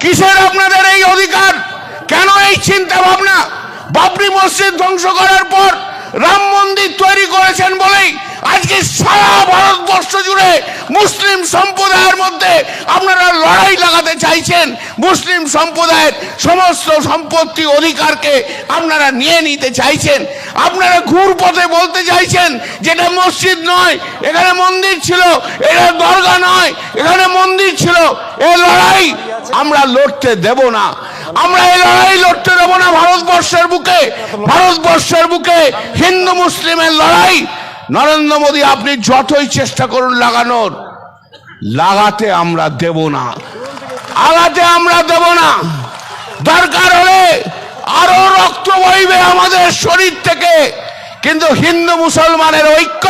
কিসের আপনাদের এই অধিকার? কেন এই চিন্তা ভাবনা? বাবরি মসজিদ ধ্বংস করার পর রাম মন্দির তৈরি করেছেন বলেই আজকে সারা ভারতবর্ষ জুড়ে মুসলিম সম্প্রদায়ের মধ্যে আপনারা লড়াই লাগাতে চাইছেন। মুসলিম সম্প্রদায়ের সমস্ত সম্পত্তি অধিকারকে আপনারা নিয়ে নিতে চাইছেন। আপনারা ঘুরপথে বলতে চাইছেন যেটা মসজিদ নয়, এখানে মন্দির ছিল, এটা দরগা নয়, এখানে মন্দির ছিল। এই লড়াই আমরা লড়তে দেব না। আমরা এই লড়াই লড়তে দেব না। ভারতবর্ষের বুকে, ভারতবর্ষের বুকে হিন্দু মুসলিমের লড়াই নরেন্দ্র মোদী আপনি যতই চেষ্টা করুন লাগানোর, লাগাতে আমরা দেব না, আগাতে আমরা দেব না। দরকার হলে আরো রক্ত বইবে আমাদের শরীর থেকে, কিন্তু হিন্দু মুসলমানের ঐক্য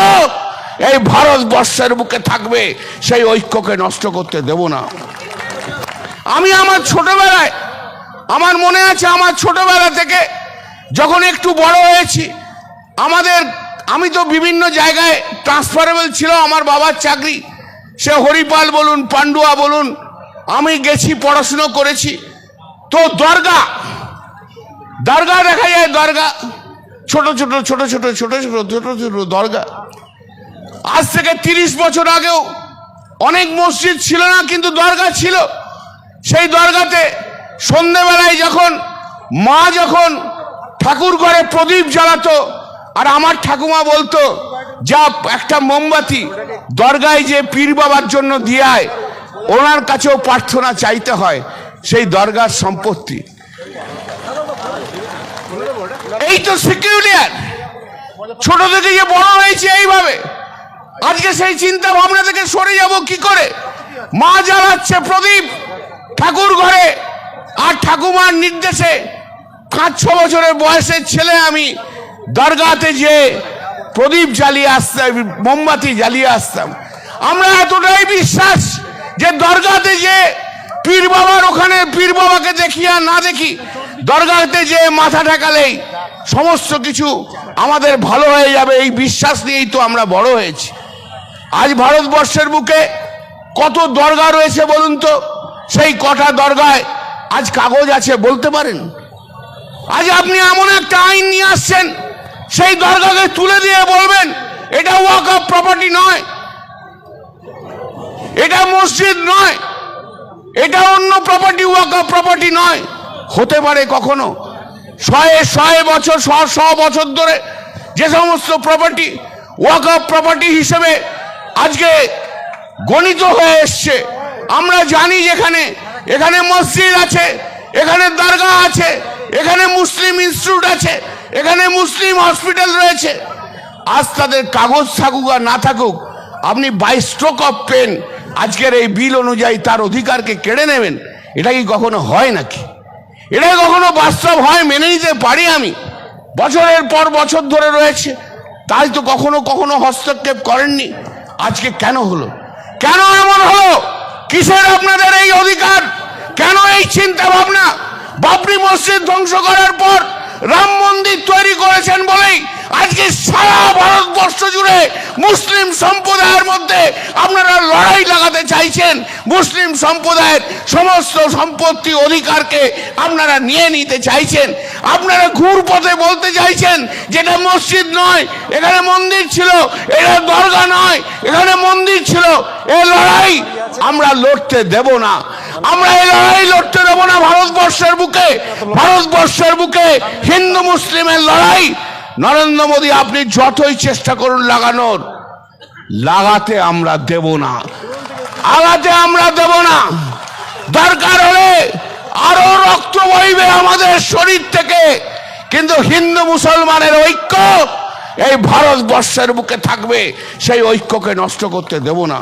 এই ভারতবর্ষের বুকে থাকবে। সেই ঐক্যকে নষ্ট করতে দেব না। আমি আমার ছোটবেলায়, আমার মনে আছে, আমার ছোটবেলা থেকে যখন একটু বড় হয়েছি, আমি তো বিভিন্ন জায়গায় ট্রান্সফারেবল ছিল আমার বাবার চাকরি। সে হরিপাল বলুন, পান্ডুয়া বলুন, আমি গেছি, পড়াশুনো করেছি। তো দরগা দেখা যায়, দরগা ছোট ছোট ছোট ছোট ছোট ছোট ছোট ছোট দরগা। আজ থেকে 30 বছর আগেও অনেক মসজিদ ছিল না, কিন্তু দরগা ছিল। সেই দরগাতে সন্ধ্যেবেলায় যখন মা ঠাকুর ঘরে প্রদীপ জ্বালাতো, আর আমার ঠাকুমা বলতো যা একটা মোমবাতি দরগায় যে পীর বাবার জন্য দিয়ে আয়, ওনার কাছেও প্রার্থনা চাইতে হয়, সেই দরগার সম্পত্তি। এই তো সিকিউরিয়ার ছোট থেকে যে বড় হয়েছে এইভাবে। আজকে সেই চিন্তা ভাবনা থেকে সরে যাব কি করে? মা জ্বালাচ্ছে প্রদীপ ঠাকুর ঘরে, আর ঠাকুমার নির্দেশে 5-6 বছরের বয়সের ছেলে আমি দরগাতে যে প্রদীপ জ্বালিয়ে আসতাম, মোমবাতি জ্বালিয়ে আসতাম। আমরা এতটাই বিশ্বাস যে দরগাতে যে পীর বাবার, ওখানে পীর বাবাকে দেখি আর না দেখি, দরগাতে যে মাথা ঠেকালেই সমস্ত কিছু আমাদের ভালো হয়ে যাবে, এই বিশ্বাস নিয়েই তো আমরা বড় হয়েছি। আজ ভারতবর্ষের বুকে কত দরগা রয়েছে বলুন তো? সেই কটা দরগায় আজ কাগজ আছে বলতে পারেন? আজ আপনি এমন একটা আইন নিয়ে আসছেন, সেই দরগাকে তুলে দিয়ে বলবেন এটা ওয়াকফ প্রপার্টি নয়, এটা মসজিদ নয়, এটা অন্য প্রপার্টি, ওয়াকফ প্রপার্টি নয়। হতে পারে কখনো? 100 বছর 100 বছর ধরে যে সমস্ত প্রপার্টি ওয়াকফ প্রপার্টি হিসেবে আজকে গণিত হয়ে এসছে, আমরা জানি যেখানে এখানে মসজিদ আছে, এখানে দরগা আছে, এখানে মুসলিম ইনস্টিটিউট আছে, এখানে মুসলিম হসপিটাল রয়েছে। আজ তাদের কাগজ থাকুক আর না থাকুক, আপনি বাই স্ট্রোক অফ পেন আজকের এই বিল অনুযায়ী তার অধিকারকে কেড়ে নেবেন, এটা কি কখনো হয় নাকি? এটা কখনো বাস্তব হয়? মেনে নিতে পারি আমি। বছরের পর বছর ধরে রয়েছে, তাই তো কখনো কখনো হস্তক্ষেপ করেননি। আজকে কেন হলো? কেন এমন হলো? কিসের আপনাদের এই অধিকার? কেন এই চিন্তা ভাবনা? বাবরি মসজিদ ধ্বংস করার পর রাম মন্দির তৈরি করেছেন বলেই আজকে সারা ভারতবর্ষ জুড়ে মুসলিম সম্প্রদায়ের মধ্যে আপনারা লড়াই লাগাতে চাইছেন। মুসলিম সম্প্রদায়ের সমস্ত সম্পত্তি অধিকারকে আপনারা নিয়ে নিতে চাইছেন। আপনারা ঘুরপথে বলতে চাইছেন যেটা মসজিদ নয়, এখানে মন্দির ছিল, এটা দরগা নয়, এখানে মন্দির ছিল। এই লড়াই আমরা লড়তে দেব না। আমরা এই লড়াই লড়তে দেব না। ভারতবর্ষের বুকে, ভারতবর্ষের বুকে হিন্দু মুসলিমের লড়াই নরেন্দ্র মোদী আপনি যতই চেষ্টা করুন লাগানোর, লাগাতে আমরা দেব না, আগাতে আমরা দেব না। দরকার হলে আরো রক্ত বইবে আমাদের শরীর থেকে, কিন্তু হিন্দু মুসলমানের ঐক্য এই ভারতবর্ষের বুকে থাকবে। সেই ঐক্যকে নষ্ট করতে দেব না।